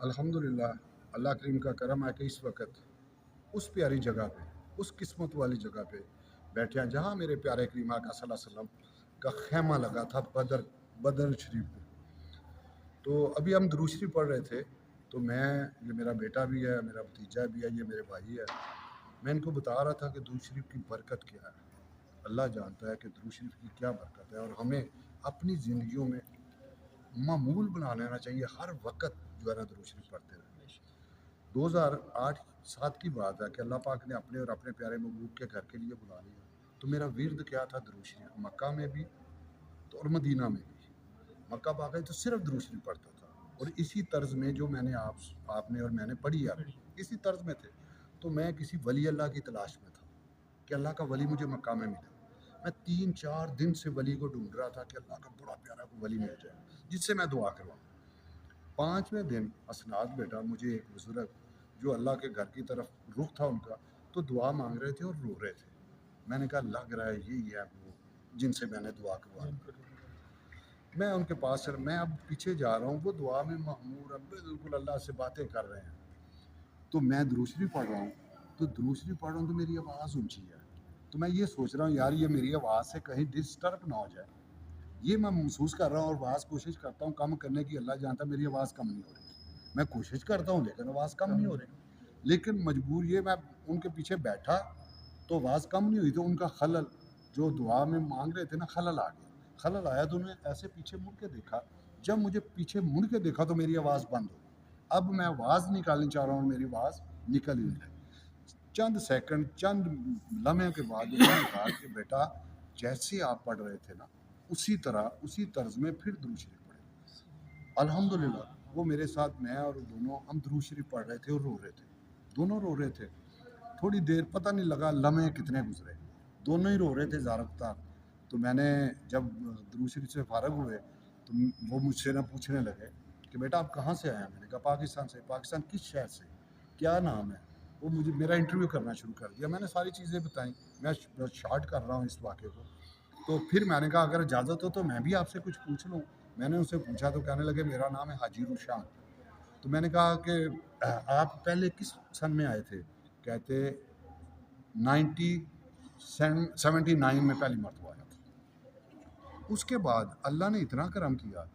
अल्हम्दुलिल्लाह, अल्लाह करीम का करम है कि इस वक्त उस प्यारी जगह पे, उस किस्मत वाली जगह पे बैठे हैं जहाँ मेरे प्यारे करीम आका सल्लल्लाहु अलैहि वसल्लम का खैमा लगा था बदर शरीफ पे। तो अभी हम दुरूद शरीफ पढ़ रहे थे, तो ये मेरा बेटा भी है, मेरा भतीजा भी है, ये मेरे भाई है। मैं इनको बता रहा था कि दुरूद शरीफ की बरकत क्या है। अल्लाह जानता है कि दुरूद शरीफ की क्या बरकत है, और हमें अपनी ज़िंदगियों में मामूल बना लेना चाहिए, हर वक्त जो है ना दुरूद शरीफ पढ़ते रहे। 2008-7 की बात है कि अल्लाह पाक ने अपने और अपने प्यारे महबूब के घर के लिए बुला लिया। तो मेरा विर्द क्या था? दुरूद शरीफ, मक्का में भी तो और मदीना में भी। मक्का पाक तो सिर्फ दुरूद शरीफ पढ़ता था, और इसी तर्ज में जो मैंने आपने और मैंने पढ़ी है, इसी तर्ज में थे। तो मैं किसी वली अल्लाह की तलाश में था कि अल्लाह का वली मुझे मक्का में मिले। मैं 3-4 दिन से वली को ढूंढ रहा था कि अल्लाह का बड़ा प्यारा कोई वली मिल जाए जिससे मैं दुआ करवाऊँ। 5वें दिन असनाद बेटा, मुझे एक बुजुर्ग जो अल्लाह के घर की तरफ रुख था उनका, तो दुआ मांग रहे थे और रो रहे थे। मैंने कहा लग रहा है यही है वो जिनसे मैंने दुआ करवाई। मैं उनके पास चल, मैं अब पीछे जा रहा हूँ, वो दुआ में महमूर अब बिल्कुल अल्लाह से बातें कर रहे हैं। तो मैं दुरूद शरीफ पढ़ रहा हूँ, तो दुरूद शरीफ पढ़ रहा हूँ तो मेरी आवाज़ ऊँची है। तो मैं ये सोच रहा हूँ यार ये मेरी आवाज़ से कहीं डिस्टर्ब ना हो जाए, ये मैं महसूस कर रहा हूँ। और आवाज़ कोशिश करता हूँ कम करने की, अल्लाह जानता मेरी आवाज़ कम नहीं हो रही। मैं कोशिश करता हूँ लेकिन आवाज़ कम नहीं हो रही। लेकिन मजबूर ये, मैं उनके पीछे बैठा तो आवाज़ कम नहीं हुई, तो उनका खलल जो दुआ में मांग रहे थे ना, खलल आ गया। खलल आया तो उन्होंने ऐसे पीछे मुड़ के देखा। जब मुझे पीछे मुड़ के देखा तो मेरी आवाज़ बंद हो गई। अब मैं आवाज़ निकालनी चाह रहा हूँ, मेरी आवाज़ निकल ही नहीं रही। चंद सेकंड, चंद लम्हे के बाद उन्होंने कहा कि बेटा जैसे आप पढ़ रहे थे ना, उसी तरह उसी तर्ज में फिर दुरूद शरीफ पढ़े। अल्हम्दुलिल्लाह, वो मेरे साथ, मैं और दोनों हम दुरूद शरीफ पढ़ रहे थे और रो रहे थे, दोनों रो रहे थे। थोड़ी देर पता नहीं लगा लम्हे कितने गुजरे, दोनों ही रो रहे थे ज़ारफ्तार। तो मैंने जब दुरूद शरीफ से फारग हुए तो वो मुझसे ना पूछने लगे कि बेटा आप कहाँ से आए हैं? मैंने कहा पाकिस्तान से। पाकिस्तान किस शहर से? क्या नाम है? वो मुझे मेरा इंटरव्यू करना शुरू कर दिया। मैंने सारी चीज़ें बताई। मैं शॉर्ट कर रहा हूँ इस वाक़े को। तो फिर मैंने कहा अगर इजाज़त हो तो मैं भी आपसे कुछ पूछ लूँ। मैंने उनसे पूछा तो कहने लगे मेरा नाम है हाजी रुशान। तो मैंने कहा कि आप पहले किस सन में आए थे? कहते 1979 में पहली मरतबा आया था। उसके बाद अल्लाह ने इतना करम किया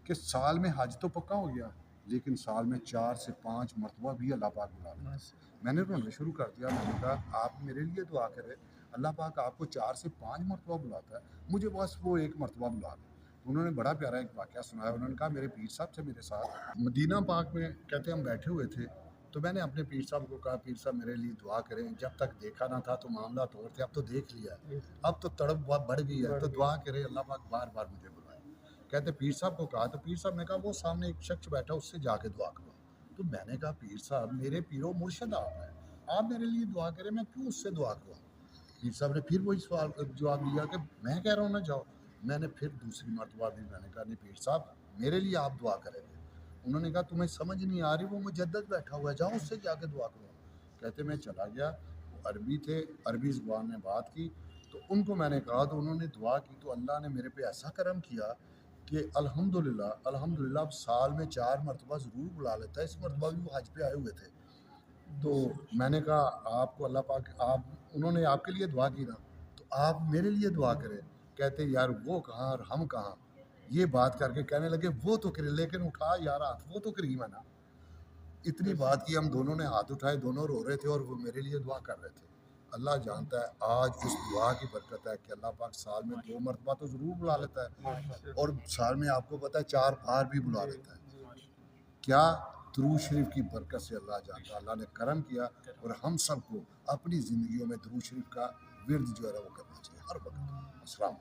कि साल में हज तो पक्का हो गया, लेकिन साल में 4 से 5 मरतबा भी अल्लाह पाक बुला लेता है। मैंने रोना शुरू कर दिया। मैंने कहा आप मेरे लिए दुआ करें, अल्लाह पाक आपको 4 से 5 मरतबा बुलाता है, मुझे बस वो एक मरतबा बुला दे। उन्होंने बड़ा प्यारा एक वाक़या सुनाया। उन्होंने कहा मेरे पीर साहब थे मेरे साथ मदीना पाक में, कहते हम बैठे हुए थे, तो मैंने अपने पीर साहब को कहा पीर साहब मेरे लिए दुआ करें, जब तक देखा ना था तो मामला और थे, अब तो देख लिया है, अब तो तड़प बहुत बढ़ गई है, तो दुआ करें अल्लाह पाक बार बार मुझे बुलाए। कहते पीर साहब को कहा, तो पीर साहब ने कहा वो सामने एक शख्स बैठा, उससे जाके दुआ करो। तो मैंने कहा पीर साहब मेरे पीरो मुर्शद आप हैं, आप मेरे लिए दुआ करें, मैं क्यों उससे दुआ करवाऊँ? पीर साहब ने फिर वही सवाल जवाब दिया कि मैं कह रहा हूँ ना जाओ। मैंने फिर दूसरी मरतबा भी मैंने कहा नहीं पीर साहब मेरे लिए आप दुआ करेंगे। उन्होंने कहा तुम्हें समझ नहीं आ रही, वो मुजद्दद बैठा हुआ है, जाओ उससे जाके दुआ करो। कहते मैं चला गया, वो अरबी थे, अरबी ज़ुबान में बात की, तो उनको मैंने कहा तो उन्होंने दुआ की, तो अल्लाह ने मेरे पे ऐसा करम किया कि अल्हम्दुलिल्लाह अल्हम्दुलिल्लाह अब साल में 4 मरतबा ज़रूर बुला लेता है। इस मरतबा भी वो हज पे आए हुए थे। तो मैंने कहा आपको अल्लाह पाक, आप उन्होंने आपके लिए दुआ की ना, तो आप मेरे लिए दुआ करें। कहते यार वो कहाँ और हम कहाँ, ये बात करके कहने लगे वो तो करे, लेकिन उठा यार हाथ, वो तो करीम है ना। इतनी बात की, हम दोनों ने हाथ उठाए, दोनों रो रहे थे और वो मेरे लिए दुआ कर रहे थे। अल्लाह जानता है आज उस दुआ की बरकत है कि अल्लाह पाक साल में 2 मरतबा तो ज़रूर बुला लेता है, और साल में आपको पता है 4 बार भी बुला लेता है। क्या दुरूद शरीफ की बरकत से अल्लाह जानता, अल्लाह ने करम किया। और हम सबको अपनी ज़िंदगियों में दुरूद शरीफ का विर्द जो है वो करना चाहिए हर वक्त। अस्सलाम।